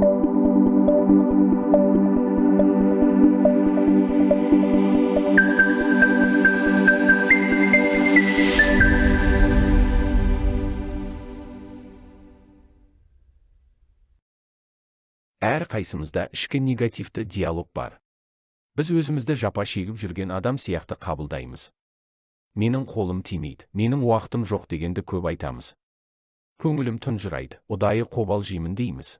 Әр қайсымызда ішкі негативті диалог бар. Біз өзімізді жапа шегіп жүрген адам сияқты қабылдаймыз. Менің қолым тимейді, менің уақытым жоқ дегенді көп айтамыз. Көңілім тұнжырайды, ұдайы қобалжимын дейміз.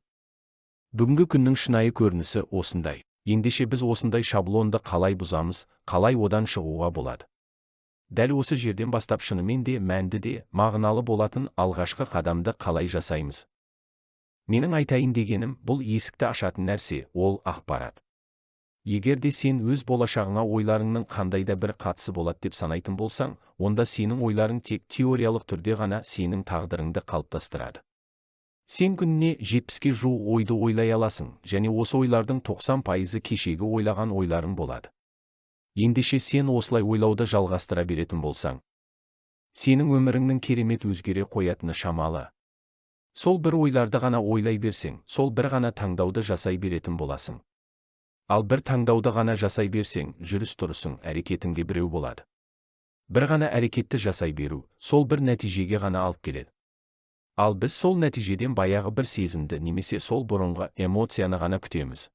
Бүгінгі күннің шынайы көрінісі осындай. Ендеше біз осындай шаблонды қалай бұзамыз, қалай одан шығуға болады? Дәл осы жерден бастап шынымен де мәнді де мағыналы болатын алғашқы қадамды қалай жасаймыз? Менің айтайын дегенім, бұл есікті ашатын нәрсе, ол ақпарат. Егер де сен өз болашағыңа ойларыңның қандайда бір қатысы болады деп санайтын болсаң, онда сенің ойларың тек теориялық түрде ғана сенің тағдырыңды қалыптастырады. Сен күніне 70-ге жуық ойды ойлай аласың, және осы ойлардың 90% кешегі ойлаған ойларың болады. Ендеше сен осылай ойлауды жалғастыра беретін болсаң, сенің өміріңнің керемет өзгере қоятыны шамалы. Сол бір ойларды ғана ойлай берсең, сол бір ғана таңдауды жасай беретін боласың. Ал бір таңдауды ғана жасай берсең, жүріс-тұрысың, әрекетіңде біреу болады. Бір ғана әрекетті жасай беру, сол бір нәтижеге ғана алып келеді. Ал біз сол нәтижеден баяғы бір сезімді немесе сол бұрынғы эмоцияны ғана күтеміз.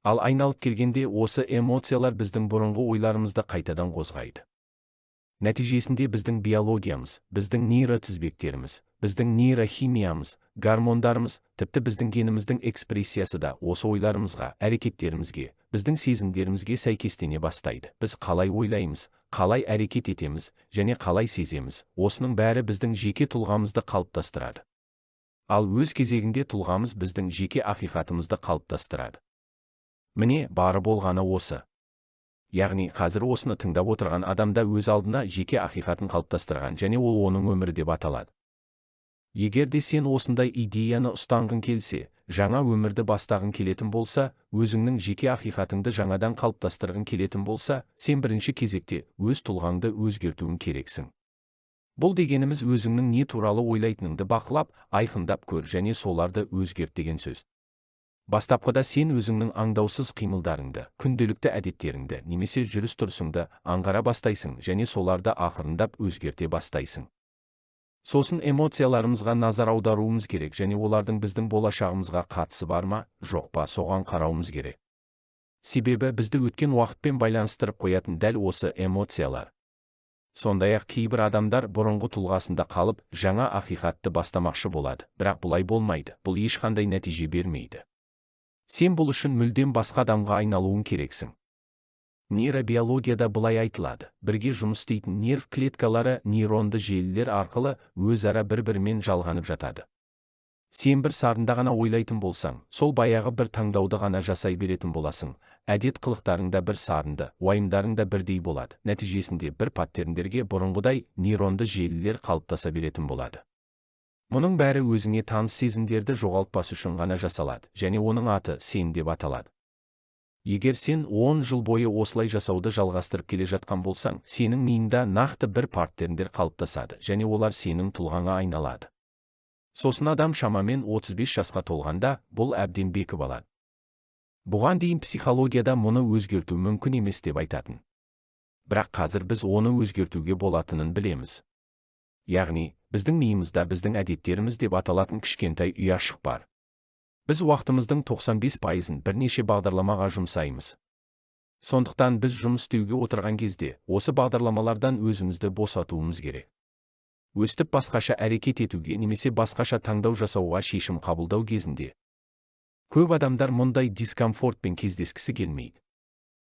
Ал айналып келгенде осы эмоциялар біздің бұрынғы ойларымызды қайтадан қозғайды. Нәтижесінде біздің биологиямыз, біздің нейротізбектеріміз, біздің нейрохимиямыз, гормондарымыз, тіпті біздің геніміздің экспрессиясы да осы ойларымызға, әрекеттерімізге, біздің сезімдерімізге сәйкестене бастайды. Біз қалай ойлаймыз, қалай әрекет етеміз және қалай сеземіз, осының бәрі біздің жеке тұлғамызды қалыптастырады. Ал өз кезегінде тұлғамыз біздің жеке ақиқатымызды қалыптастырады. Міне, бары болғаны осы. Яғни қазір осыны тыңдап отырған адамда өз алдына жеке ақиқатын қалыптастырған және ол оның өмірі деп аталады. Егер де сен осындай идеяны ұстанғың келсе, жаңа өмірді бастағың келетін болса, өзіңнің жеке ақиқатыңды жаңадан қалыптастырғың келетін болса, сен бірінші кезекте өз тұлғаңды өзгертуің керексің. Бұл дегеніміз өзіңнің не туралы ойлайтыныңды бақылап, айқындап көр және соларды өзгерт деген сөз. Бастапқыда сен өзіңнің аңдаусыз қимылдарыңды, күнделікті әдеттеріңді немесе жүріс-тұрысыңды аңғара бастайсың және соларды ақырындап өзгерте бастайсың. Сосын эмоцияларымызға назар аударуымыз керек және олардың біздің болашағымызға қатысы бар ма, жоқ па, соған қарауымыз керек. Себебі бізді өткен уақытпен байланыстырып қоятын дәл осы эмоциялар. Сондай-ақ кейбір адамдар бұрынғы тұлғасында қалып, жаңа ақиқатты бастамақшы болады, бірақ бұлай болмайды, бұл ешқандай нәтиже бермейді. Сен бұл үшін мүлдем басқа адамға айналуың керексің. Нейробиологияда былай айтылады, бірге жұмыс істейтін нерв клеткалары нейронды желілер арқылы өзара бір-бірімен жалғанып жатады. Сен бір сарында ғана ойлайтын болсаң, сол баяғы бір таңдауды ғана жасай беретін боласың, әдет қылықтарыңда бір сарынды, уайымдарыңда бірдей болады, нәтижесінде бір паттерндерге бұрынғыдай нейронды желілер қалыптаса беретін болады. Мұның бәрі өзіңе таныс сезімдерді жоғалтпас үшін ғана жасалады, және оның аты сен деп аталады. Егер сен 10 жыл бойы осылай жасауды жалғастырып келе жатқан болсаң, сенің миыңда нақты бір паттерндер қалыптасады, және олар сенің тұлғаңа айналады. Сосын адам шамамен 35 жасқа толғанда, бұл әбден бекіп алады. Бұған дейін психологияда мұны өзгерту мүмкін емес деп айтатын. Бірақ қазір біз оны өзгертуге болатынын білеміз. Яғни, біздің миымызда біздің әдеттеріміз деп аталатын кішкентай ұяшық бар. Біз уақытымыздың 95%-ын бірнеше бағдарламаға жұмсаймыз. Сондықтан біз жұмыс істеуге отырған кезде, осы бағдарламалардан өзімізді босатуымыз керек. Өстіп басқаша әрекет етуге немесе басқаша таңдау жасауға шешім қабылдау кезінде. Көп адамдар мұндай дискомфортпен кездескісі келмейді.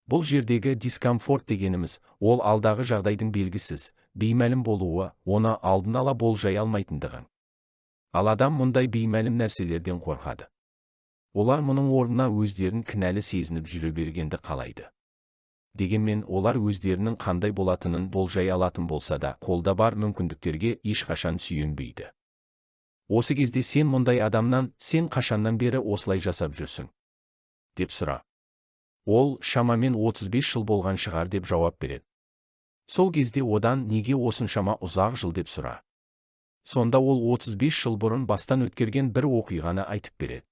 Бұл жердегі дискомфорт дегеніміз, ол алдағы жағдайдың белгісіз, беймәлім болуы, оны алдын ала болжай алмайтындығын. Ал адам мұндай беймәлім нәрселерден қорқады. Олар мұның орнына өздерін кінәлі сезініп жүре бергенді қалайды. Дегенмен олар өздерінің қандай болатынын болжай алатын болса да, қолда бар мүмкіндіктерге ешқашан сүйенбейді. Осы кезде сен мұндай адамнан, сен қашаннан бері осылай жасап жүрсің? деп сұра. Ол шамамен 35 жыл болған шығар деп жауап береді. Сол кезде одан неге осыншама ұзақ жыл деп сұра. Сонда ол 35 жыл бұрын бастан өткерген бір оқиғаны айтып береді.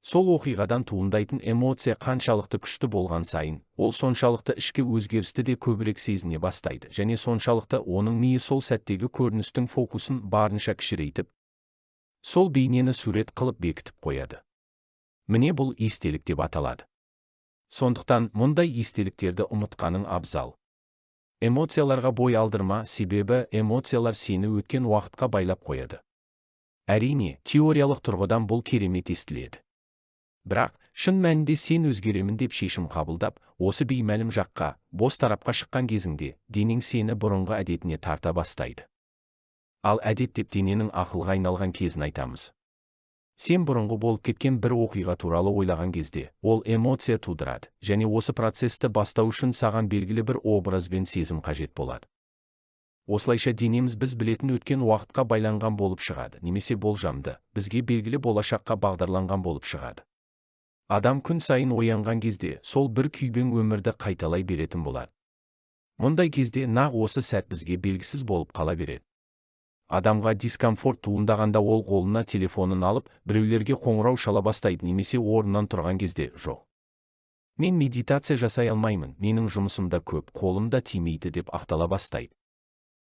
Сол оқиғадан туындайтын эмоция қаншалықты күшті болған сайын, ол соншалықты ішкі өзгерісті де көбірек сезіне бастайды, және соншалықты оның миы сол сәттегі көріністің фокусын барынша кішірейтіп, сол бейнені сурет қылып бекітіп қояды. Міне бұл естелік деп аталады. Сондықтан мұндай естеліктерді ұмытқаның абзал. Эмоцияларға бой алдырма, себебі эмоциялар сені өткен уақытқа байлап қояды. Әрине, теориялық тұрғыдан бұл керемет естіледі. Бірақ, шын мәнінде сен өзгеремін деп шешім қабылдап, осы беймәлім жаққа, бос тарапқа шыққан кезіңде, денең сені бұрынғы әдетіне тарта бастайды. Ал әдет деп дененің ақылға айналған кезін айтамыз. Сен бұрынғы болып кеткен бір оқиға туралы ойлаған кезде, ол эмоция тудырады, және осы процесті бастау үшін саған белгілі бір образ бен сезім қажет болады. Осылайша денеміз біз білетін өткен уақытқа байланған болып шығады, немесе болжамды, бізге белгілі болашаққа бағдарланған болып шығады. Адам күн сайын оянған кезде, сол бір күйбең өмірді қайталай беретін болады. Мұндай кезде нақ осы сәт бізге белгісіз болып қала береді. Адамға дискомфорт туындағанда ол қолына телефонын алып, біреулерге қоңырау шала бастайды, немесе орнынан тұрған кезде жоқ. Мен медитация жасай алмаймын, менің жұмысымда көп, қолымда тимейді деп ақтала бастайды.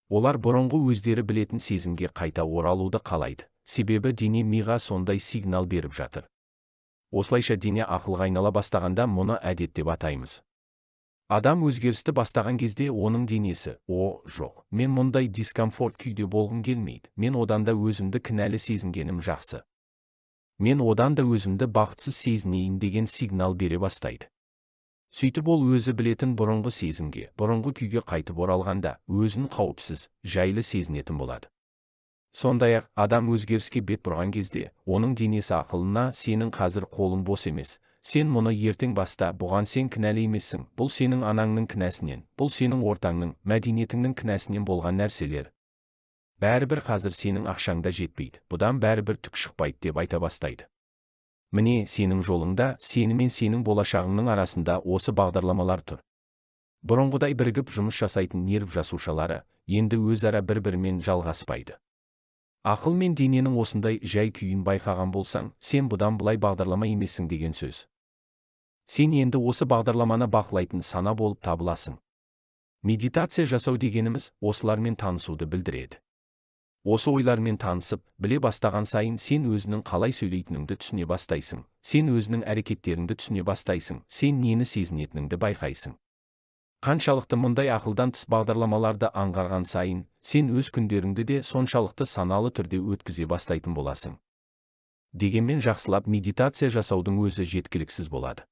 Олар бұрынғы өздері білетін сезімге қайта оралуды қалайды, себебі дене миға сондай сигнал беріп жатыр. Осылайша дене ақылға айнала бастағанда мұны әдет деп атаймыз. Адам өзгерісті бастаған кезде оның денесі, жоқ, мен мұндай дискомфорт күйде болғым келмейді, мен одан да өзімді кінәлі сезінгенім жақсы. Мен одан да өзімді бақытсыз сезінейін деген сигнал бере бастайды. Сөйтіп ол өзі білетін бұрынғы сезімге, бұрынғы күйге қайтып оралғанда, өзін қауіпсіз, жайлы сезінетін болады. Сондай-ақ, адам өзгеріске бет бұрған кезде, оның денесі ақылына сенің қазір қолың бос емес, сен мұны ертең баста, бұған сен кінәлі емессің, бұл сенің анаңның кінәсінен, бұл сенің ортаңның, мәдениетіңнің кінәсінен болған нәрселер. Бәрібір қазір сенің ақшаңда жетпейді, бұдан бәрібір түк шықпайды деп айта бастайды. Міне, сенің жолыңда, сені мен сенің болашағыңның арасында осы бағдарламалар тұр. Бұрынғыдай бірігіп жұмыс жасайтын нерв жасушалары, енді өзара бір-бірімен жалғаспайды. Ақыл мен дененің осындай жай күйін байқаған болсаң, сен бұдан былай бағдарлама емессің деген сөз. Сен енді осы бағдарламаны бақылайтын сана болып табыласың. Медитация жасау дегеніміз осылармен танысуды білдіреді. Осы ойлармен танысып, біле бастаған сайын сен өзінің қалай сөйлейтініңді түсіне бастайсың, сен өзінің әрекеттеріңді түсіне бастайсың, сен нені сезінетініңді байқайсың. Қаншалықты мұндай ақылдан тыс бағдарламаларды аңғарған сайын, сен өз күндеріңді де соншалықты саналы түрде өткізе бастайтын боласың. Дегенмен жақсылап медитация жасаудың өзі жеткіліксіз болады.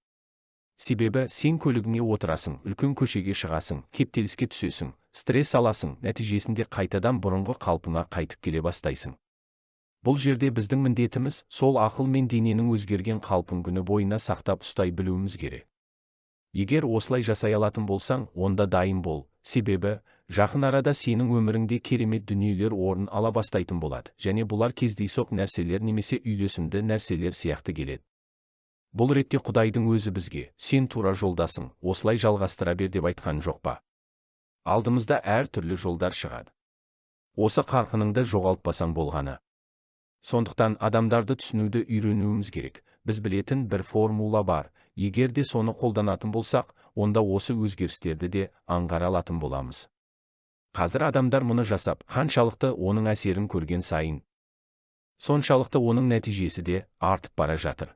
Себебі сен көлігіңе отырасың, үлкен көшеге шығасың, кептеліске түсесің, стресс аласың, нәтижесінде қайтадан бұрынғы қалпыңа қайтып келе бастайсың. Бұл жерде біздің міндетіміз сол ақыл мен дененің өзгерген қалпын күні бойына сақтап ұстай білуіміз керек. Егер осылай жасай алатын болсаң, онда дайын бол, себебі жақын арада сенің өміріңде керемет дүниелер орын ала бастайтын болады, және бұлар кездейсоқ нәрселер немесе үйлесімді нәрселер сияқты келеді. Бұл ретте Құдайдың өзі бізге, сен тура жолдасың, осылай жалғастыра бер деп айтқан жоқ па? Алдымызда әр түрлі жолдар шығады. Осы қарқыныңды жоғалтпасаң болғаны. Сондықтан адамдарды түсінуді үйренуіміз керек. Біз білетін бір формула бар. Егер де соны қолданатын болсақ, онда осы өзгерістерді де аңғара алатын боламыз. Қазір адамдар мұны жасап, қаншалықты оның әсерін көрген сайын, соншалықты оның нәтижесі де артып бара жатыр.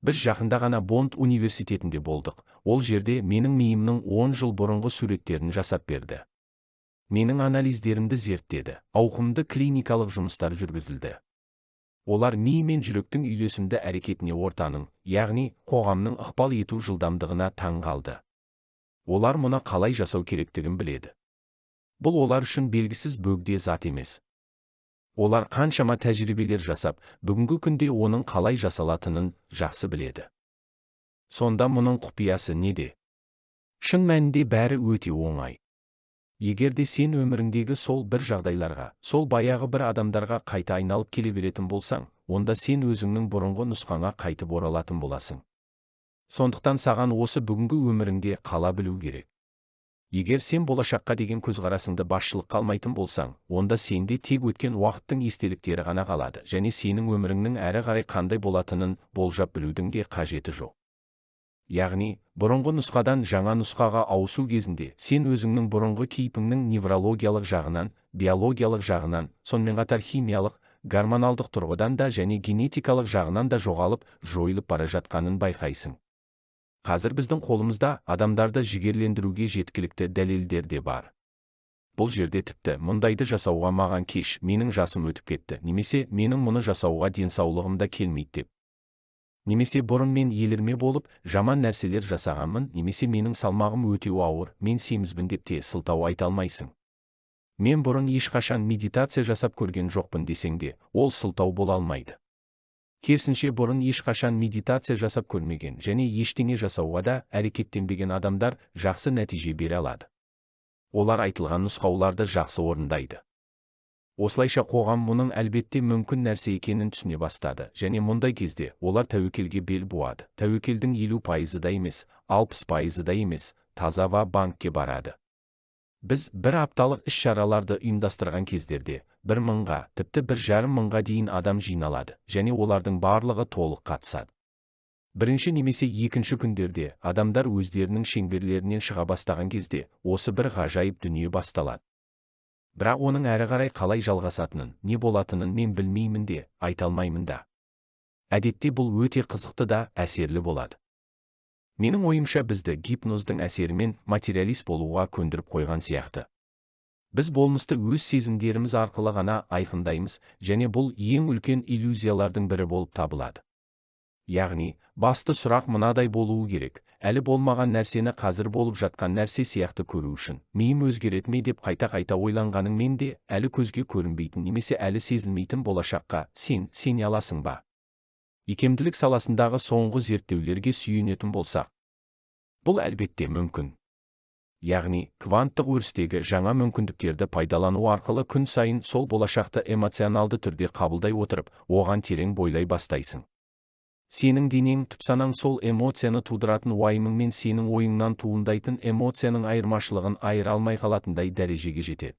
Біз жақында ғана Бонд университетінде болдық. Ол жерде менің миымның 10 жыл бұрынғы суреттерін жасап берді. Менің анализдерімді зерттеді, ауқымды клиникалық жұмыстар жүргізілді. Олар ми мен жүректің үйлесімді әрекетіне ортаның, яғни қоғамның ықпал ету жылдамдығына таң қалды. Олар мұны қалай жасау керектігін біледі. Бұл олар үшін белгісіз бөгде зат емес. Олар қаншама тәжірибелер жасап, бүгінгі күнде оның қалай жасалатынын жақсы біледі. Сонда мұның құпиясы неде? Шын мәнінде бәрі өте оңай. Егер де сен өміріңдегі сол бір жағдайларға, сол баяғы бір адамдарға қайта айналып келе беретін болсаң, онда сен өзіңнің бұрынғы нұсқаңа қайтып оралатын боласың. Сондықтан саған осы бүгінгі өміріңде қала білу керек. Егер сен болашаққа деген көзқарасыңды басшылыққа алмайтын болсаң, онда сенде тек өткен уақыттың естеліктері ғана қалады, және сенің өміріңнің әрі қарай қандай болатынын болжап білудің де қажеті жоқ. Яғни, бұрынғы нұсқадан жаңа нұсқаға ауысу кезінде сен өзіңнің бұрынғы кейпіңнің неврологиялық жағынан, биологиялық жағынан, сонымен қатар химиялық, гормоналдық тұрғыдан да және генетикалық жағынан да жоғалып, жойылып бара жатқанын байқайсың. Қазір біздің қолымызда адамдарды жігерлендіруге жеткілікті дәлелдер де бар. Бұл жерде тіпті мұндайды жасауға маған кеш, менің жасым өтіп кетті, немесе менің мұны жасауға денсаулығым да келмейді деп. Немесе бұрын мен елірме болып, жаман нәрселер жасағанмын, немесе менің салмағым өте ауыр, мен семізбін деп те сылтау айта алмайсың. Мен бұрын ешқашан медитация жасап көрген жоқпын десең де, ол сылтау бола алмайды. Керісінше бұрын ешқашан медитация жасап көрмеген және ештеңе жасауға да әрекеттенбеген адамдар жақсы нәтиже бере алады. Олар айтылған нұсқауларды жақсы орындайды. Осылайша қоғам мұның әлбетте мүмкін нәрсе екенін түсіне бастады, және мұндай кезде олар тәуекелге бел буады. Тәуекелдің 50% да емес, 60% да емес, таза банкке барады. Біз бір апталық іс-шараларды ұйымдастырған кездерде 1000-ға, тіпті 1500-ға дейін адам жиналады, және олардың барлығы толық қатысады. Бірінші немесе екінші күндерде адамдар өздерінің шеңберлерінен шыға бастаған кезде осы бір ғажайып дүние басталады. Бірақ оның әрі қарай қалай жалғасатынын, не болатынын мен білмеймін де, айта алмаймын да. Әдетте бұл өте қызықты да әсерлі болады. Менің ойымша бізді гипноздың әсерімен материалист болуға көндіріп қойған сияқты. Біз болмысты өз сезімдеріміз арқылы ғана айқындаймыз, және бұл ең үлкен иллюзиялардың бірі болып табылады. Яғни, басты сұрақ мынадай болуы керек: әлі болмаған нәрсені қазір болып жатқан нәрсе сияқты көру үшін, миым өзгереді ме деп қайта-қайта ойланғаныңмен де, әлі көзге көрінбейтін немесе әлі сезілмейтін болашаққа сене аласың ба? Икемділік саласындағы соңғы зерттеулерге сүйенетін болсақ, бұл әлбетте мүмкін. Яғни, кванттық өрістегі жаңа мүмкіндіктерді пайдалану арқылы күн сайын сол болашақты эмоционалды түрде қабылдай отырып, оған терең бойлай бастайсың. Сенің денең түпсанаң сол эмоцияны тудыратын уайымың мен сенің ойыңнан туындайтын эмоцияның айырмашылығын айыра алмай қалатындай дәрежеге жетеді.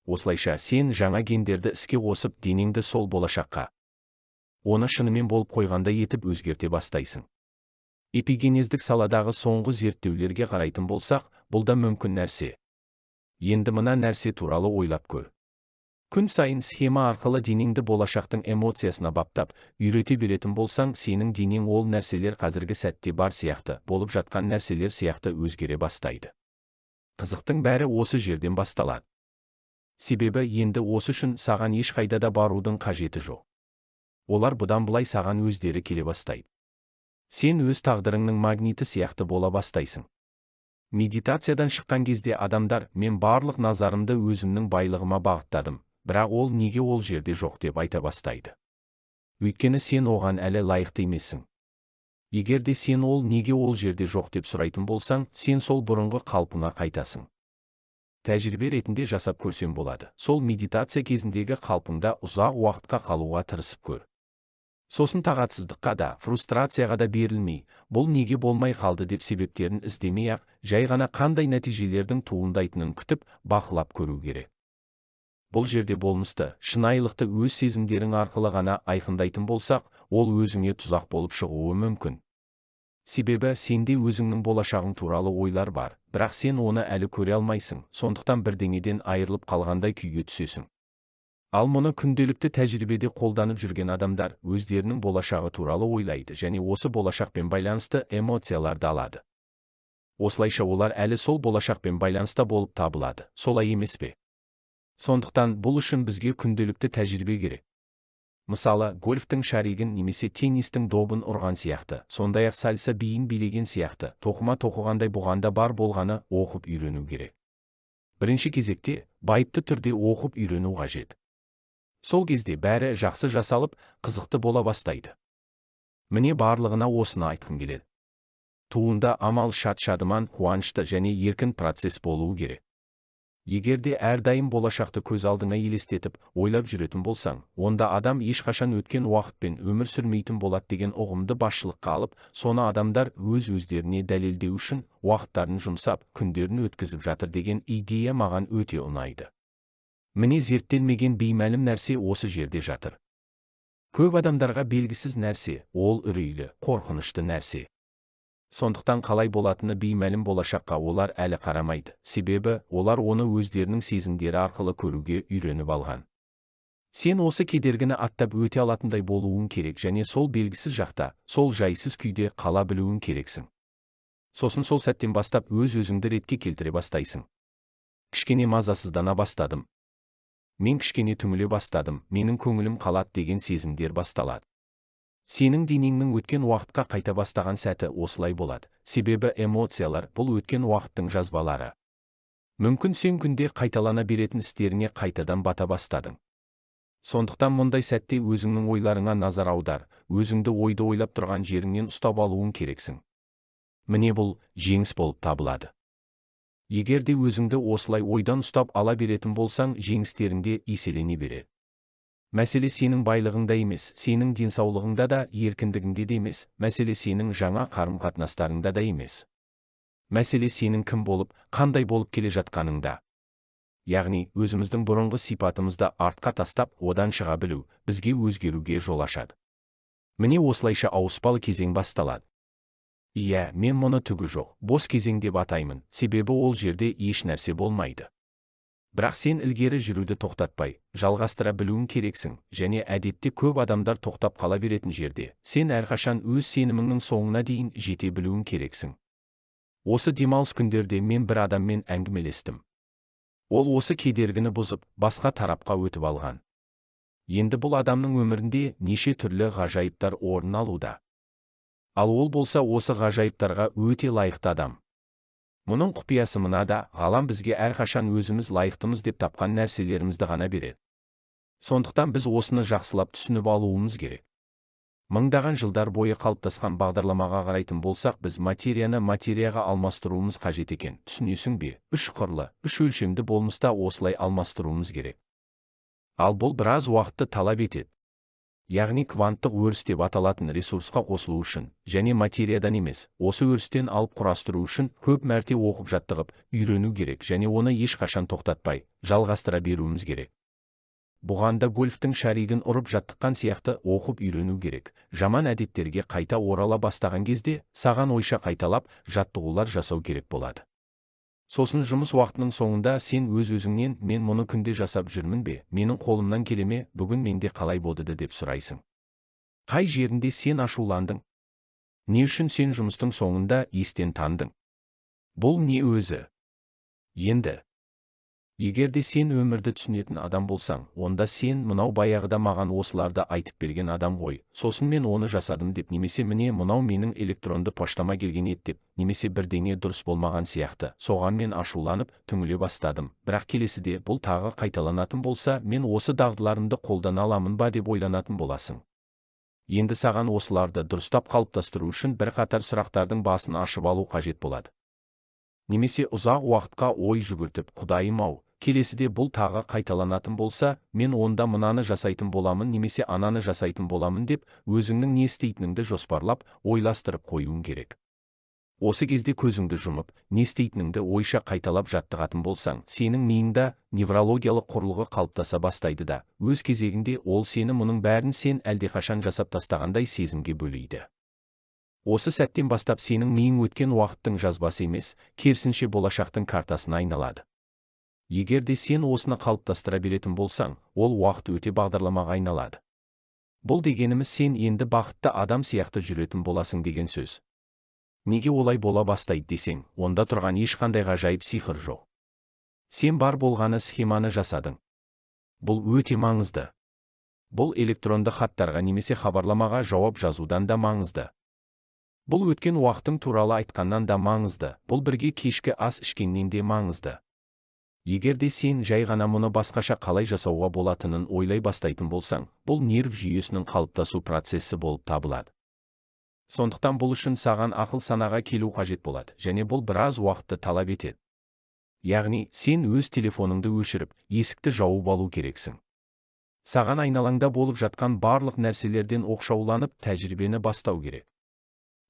Осылайша сен жаңа гендерді іске қосып денеңді сол болашаққа, оны шынымен болып қойғанда етіп өзгерте бастайсың. Эпигенездік саладағы соңғы зерттеулерге қарайтын болсақ, бұл да мүмкін нәрсе. Енді мына нәрсе туралы ойлап көр. Күн сайын схема арқылы денеңді болашақтың эмоциясына баптап, үйрете беретін болсаң, сенің денең ол нәрселер қазіргі сәтте бар сияқты, болып жатқан нәрселер сияқты өзгере бастайды. Қызықтың бәрі осы жерден басталады. Себебі енді осы үшін саған ешқайда да барудың қажеті жоқ. Олар бұдан былай саған өздері келе бастайды. Сен өз тағдырыңның магниті сияқты бола бастайсың. Медитациядан шыққан кезде адамдар, мен барлық назарымды өзімнің байлығыма бағыттадым, бірақ ол неге ол жерде жоқ деп айта бастайды. Өйткені сен оған әлі лайықты емессің. Егер де сен ол неге ол жерде жоқ деп сұрайтын болсаң, сен сол бұрынғы қалпыңа қайтасың. Тәжірибе ретінде жасап көрсем болады. Сол медитация кезіндегі қалпыңда ұзақ уақытқа қалуға тырысып көр. Сосын тағатсыздыққа да, фрустрацияға да берілмей, бұл неге болмай қалды деп себептерін іздемей-ақ, жай ғана қандай нәтижелердің туындайтынын күтіп, бақылап көру керек. Бұл жерде болмысты, шынайылықты өз сезімдерің арқылы ғана айқындайтын болсақ, ол өзіңе тұзақ болып шығуы мүмкін. Себебі сенде өзіңнің болашағың туралы ойлар бар, бірақ сен оны әлі көре алмайсың, сондықтан бірдеңеден айырылып қалғандай күйге түсесің. Ал мұны күнделікті тәжірибеде қолданып жүрген адамдар өздерінің болашағы туралы ойлайды және осы болашақпен байланысты эмоцияларды алады. Осылайша олар әлі сол болашақпен байланыста болып табылады, солай емес пе? Сондықтан бұл үшін бізге күнделікті тәжірибе керек. Мысалы, гольфтің шаригін немесе теннистің добын ұрған сияқты, сондай-ақ сальса биін билеген сияқты, тоқыма тоқығандай бұғанда бар болғаны оқып үйрену керек. Бірінші кезекте, байыпты түрде оқып үйрену қажет. Сол кезде бәрі жақсы жасалып, қызықты бола бастайды. Міне барлығына осыны айтқым келеді. Туында амал шат-шадыман, қуанышты және еркін процесс болуы керек. Егерде әрдайым болашақты көз алдыңа елестетіп, ойлап жүретін болсаң, онда адам ешқашан өткен уақытпен өмір сүрмейтін болады деген ұғымды басшылыққа алып, соны адамдар өз-өздеріне дәлелдеу үшін уақыттарын жұмсап, күндерін өткізіп жатыр деген идея маған өте ұнайды. Міне зерттелмеген беймәлім нәрсе осы жерде жатыр. Көп адамдарға белгісіз нәрсе, ол үрейлі, қорқынышты нәрсе. Сондықтан қалай болатыны беймәлім болашаққа олар әлі қарамайды, себебі олар оны өздерінің сезімдері арқылы көруге үйреніп алған. Сен осы кедергіні аттап өте алатындай болуың керек және сол белгісіз жақта, сол жайсыз күйде қала білуің керексің. Сосын сол сәттен бастап өз-өзіңді ретке келтіре бастайсың. Кішкене мазасыздана бастадым. Мен кішкене түңіле бастадым, менің көңілім қалады деген сезімдер басталады. Сенің денеңнің өткен уақытқа қайта бастаған сәті осылай болады, себебі эмоциялар бұл өткен уақыттың жазбалары. Мүмкін сен күнде қайталана беретін істеріне қайтадан бата бастадың. Сондықтан мұндай сәтте өзіңнің ойларыңа назар аудар, өзіңді ойды ойлап тұрған жеріңнен ұстап алуың керексің. Міне бұл жеңіс болып табылады. Егерде өзіңді осылай ойдан ұстап ала беретін болсаң, жеңістеріңде еселене береді. Мәселе сенің байлығыңда емес, сенің денсаулығыңда да, еркіндігіңде де емес, мәселе сенің жаңа қарым-қатынастарыңда да емес. Мәселе сенің кім болып, қандай болып келе жатқаныңда. Яғни, өзіміздің бұрынғы сипатымызды артқа тастап, одан шыға білу, бізге өзгеруге жол ашады. Міне осылайша ауыспалы кезең басталады. Иә, мен мұны түгі жоқ, бос кезең деп атаймын, себебі ол жерде еш нәрсе болмайды. Бірақ сен ілгері жүруді тоқтатпай, жалғастыра білуің керексің, және әдетте көп адамдар тоқтап қала беретін жерде, сен әрқашан өз сеніміңнің соңына дейін жете білуің керексің. Осы демалыс күндерде мен бір адаммен әңгімелестім. Ол осы кедергіні бұзып, басқа тарапқа өтіп алған. Енді бұл адамның өмірінде неше түрлі ғажайыптар орын алуда. Ал ол болса осы ғажайыптарға өте лайықты адам. Мұның құпиясы мынада, ғалам бізге әрқашан өзіміз лайықтымыз деп тапқан нәрселерімізді ғана береді. Сондықтан біз осыны жақсылап түсініп алуымыз керек. Мыңдаған жылдар бойы қалыптасқан бағдарламаға қарайтын болсақ, біз материяны материяға алмастыруымыз қажет екен. Түсінесің бе? Үш қырлы, үш өлшемді болмыста осылай алмастыруымыз керек. Ал бұл біраз уақытты талап етеді. Яғни кванттық өріс деп аталатын ресурсқа қосылу үшін, және материядан емес, осы өрістен алып құрастыру үшін көп мәрте оқып жаттығып, үйрену керек және оны ешқашан тоқтатпай, жалғастыра беруіміз керек. Бұған да гольфтің шаригін ұрып жаттыққан сияқты оқып үйрену керек. Жаман әдеттерге қайта орала бастаған кезде, саған ойша қайталап, жаттығулар жасау керек болады. Сосын жұмыс уақытының соңында сен өз-өзіңнен, мен мұны күнде жасап жүрмін бе, менің қолымнан келе ме, бүгін менде қалай болды деп сұрайсың. Қай жерінде сен ашуландың? Не үшін сен жұмыстың соңында естен тандың? Бұл не өзі? Енді, егерде сен өмірді түсінетін адам болсаң, онда сен мынау баяғыда маған осыларды айтып берген адам ғой, сосын мен оны жасадым деп, немесе міне мынау менің электронды поштама келген еді деп, немесе бірдеңе дұрыс болмаған сияқты, соған мен ашуланып, түңіле бастадым, бірақ келесіде бұл тағы қайталанатын болса, мен осы дағдыларымды қолдана аламын ба деп ойланатын боласың. Енді саған осыларды дұрыстап қалыптастыру үшін бірқатар сұрақтардың басын ашып алу қажет болады. Немесе ұзақ уақытқа ой жүгіртіп, Құдайым-ау, келесіде бұл тағы қайталанатын болса, мен онда мынаны жасайтын боламын немесе ананы жасайтын боламын деп, өзіңнің не істейтініңді жоспарлап, ойластырып қоюың керек. Осы кезде көзіңді жұмып, не істейтініңді ойша қайталап жаттығатын болсаң, сенің миыңда неврологиялық құрылғы қалыптаса бастайды да, өз кезегінде ол сені мұның бәрін сен әлдеқашан жасап тастағандай сезімге бөлейді. Осы сәттен бастап сенің миың өткен уақыттың жазбасы емес, керісінше болашақтың картасына айналады. Егерде сен осыны қалыптастыра беретін болсаң, ол уақыт өте бағдарламаға айналады. Бұл дегеніміз сен енді бақытты адам сияқты жүретін боласың деген сөз. Неге олай бола бастайды десең, онда тұрған ешқандай ғажайып сиқыр жоқ. Сен бар болғаны схеманы жасадың. Бұл өте маңызды. Бұл электронды хаттарға немесе хабарламаға жауап жазудан да маңызды. Бұл өткен уақытың туралы айтқаннан да маңызды, бұл бірге кешкі ас ішкеннен де маңызды. Егерде сен жай ғана мұны басқаша қалай жасауға болатынын ойлай бастайтын болсаң, бұл нерв жүйесінің қалыптасу процесі болып табылады. Сондықтан бұл үшін саған ақыл санаға келу қажет болады, және бұл біраз уақытты талап етеді. Яғни, сен өз телефоныңды өшіріп, есікті жауып алу керексің. Саған айналаңда болып жатқан барлық нәрселерден оқшауланып, тәжірибені бастау керек.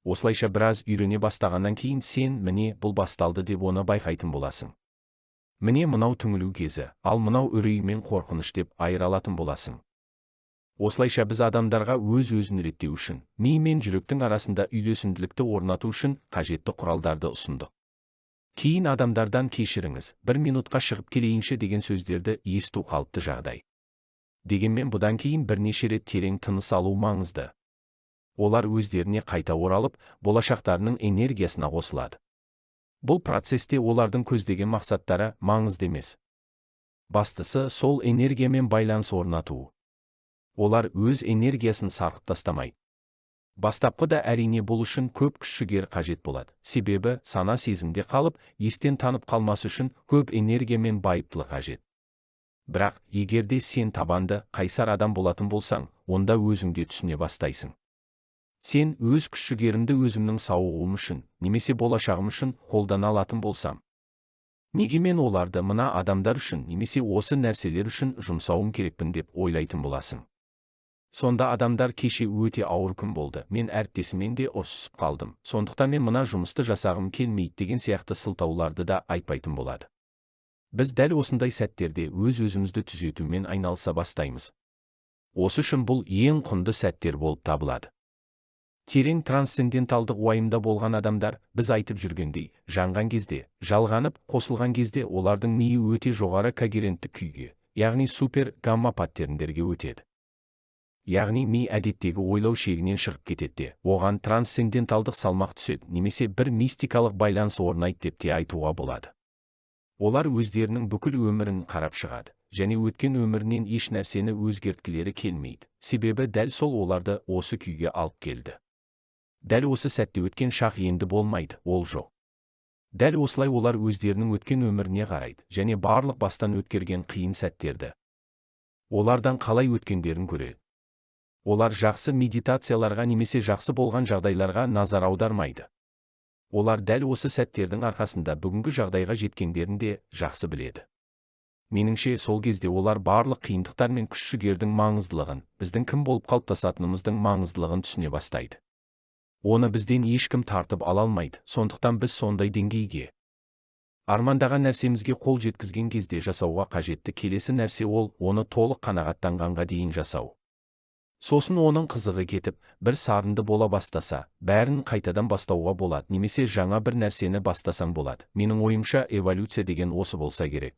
Осылайша біраз үйрене бастағаннан кейін сен, міне, бұл басталды деп оны байқайтын боласың. Міне мынау түңілу кезі, ал мынау үрей мен қорқыныш деп айыра алатын боласың. Осылайша біз адамдарға өз-өзін реттеу үшін, ми мен жүректің арасында үйлесімділікті орнату үшін қажетті құралдарды ұсындық. Кейін адамдардан кешіріңіз, 1 минутқа шығып келейінші деген сөздерді есту қалыпты жағдай. Дегенмен бұдан кейін бірнеше рет терең тыныс алу маңызды. Олар өздеріне қайта оралып, болашақтарының энергиясына қосылады. Бұл процесте олардың көздеген мақсаттары маңызды емес. Бастысы сол энергиямен байланыс орнату. Олар өз энергиясын сарқып тастамайды. Бастапқыда әрине бұл үшін көп күш-жігер қажет болады. Себебі сана сезімде қалып, естен танып қалмас үшін көп энергия мен байыптылық қажет. Бірақ, егерде сен табанды, қайсар адам болатын болсаң, онда өзіңде түсіне бастайсың. Сен өз күш-жігерімді өзімнің сауығуым үшін, немесе болашағым үшін қолдана алатын болсам, неге мен оларды мына адамдар үшін немесе осы нәрселер үшін жұмсауым керекпін деп ойлайтын боласың. Сонда адамдар кеше өте ауыр күн болды, мен әріптесіммен де ұрсысып қалдым, сондықтан мен мына жұмысты жасағым келмейді деген сияқты сылтауларды да айтпайтын болады. Біз дәл осындай сәттерде өз-өзімізді түзетумен айналыса бастаймыз. Осы үшін бұл ең құнды сәттер болып табылады. Терең трансценденталдық уайымда болған адамдар, біз айтып жүргендей, жанған кезде, жалғанып, қосылған кезде олардың миы өте жоғары когерентті күйге, яғни супер гамма паттерндерге өтеді. Яғни ми әдеттегі ойлау шегінен шығып кетеді, оған трансценденталдық салмақ түседі, немесе бір мистикалық байланыс орнайды деп те айтуға болады. Олар өздерінің бүкіл өмірін қарап шығады, және өткен өмірінен еш нәрсені өзгерткілері келмейді, себебі дәл сол оларды осы күйге алып келді. Дәл осы сәтте өткен шақ енді болмайды, ол жоқ. Дәл осылай олар өздерінің өткен өміріне қарайды, және барлық бастан өткерген қиын сәттерді олардан қалай өткендерін көреді. Олар жақсы медитацияларға немесе жақсы болған жағдайларға назар аудармайды. Олар дәл осы сәттердің арқасында бүгінгі жағдайға жеткендерін де жақсы біледі. Меніңше, сол кезде олар барлық қиындықтар мен күш-жігердің маңыздылығын, біздің кім болып қалыптасатынымыздың маңыздылығын түсіне бастайды. Оны бізден ешкім тартып ала алмайды, сондықтан біз сондай деңгейге армандаған нәрсемізге қол жеткізген кезде жасауға қажетті келесі нәрсе ол, оны толық қанағаттанғанға дейін жасау. Сосын оның қызығы кетіп, бір сарынды бола бастаса, бәрін қайтадан бастауға болады, немесе жаңа бір нәрсені бастасаң болады. Менің ойымша, эволюция деген осы болса керек.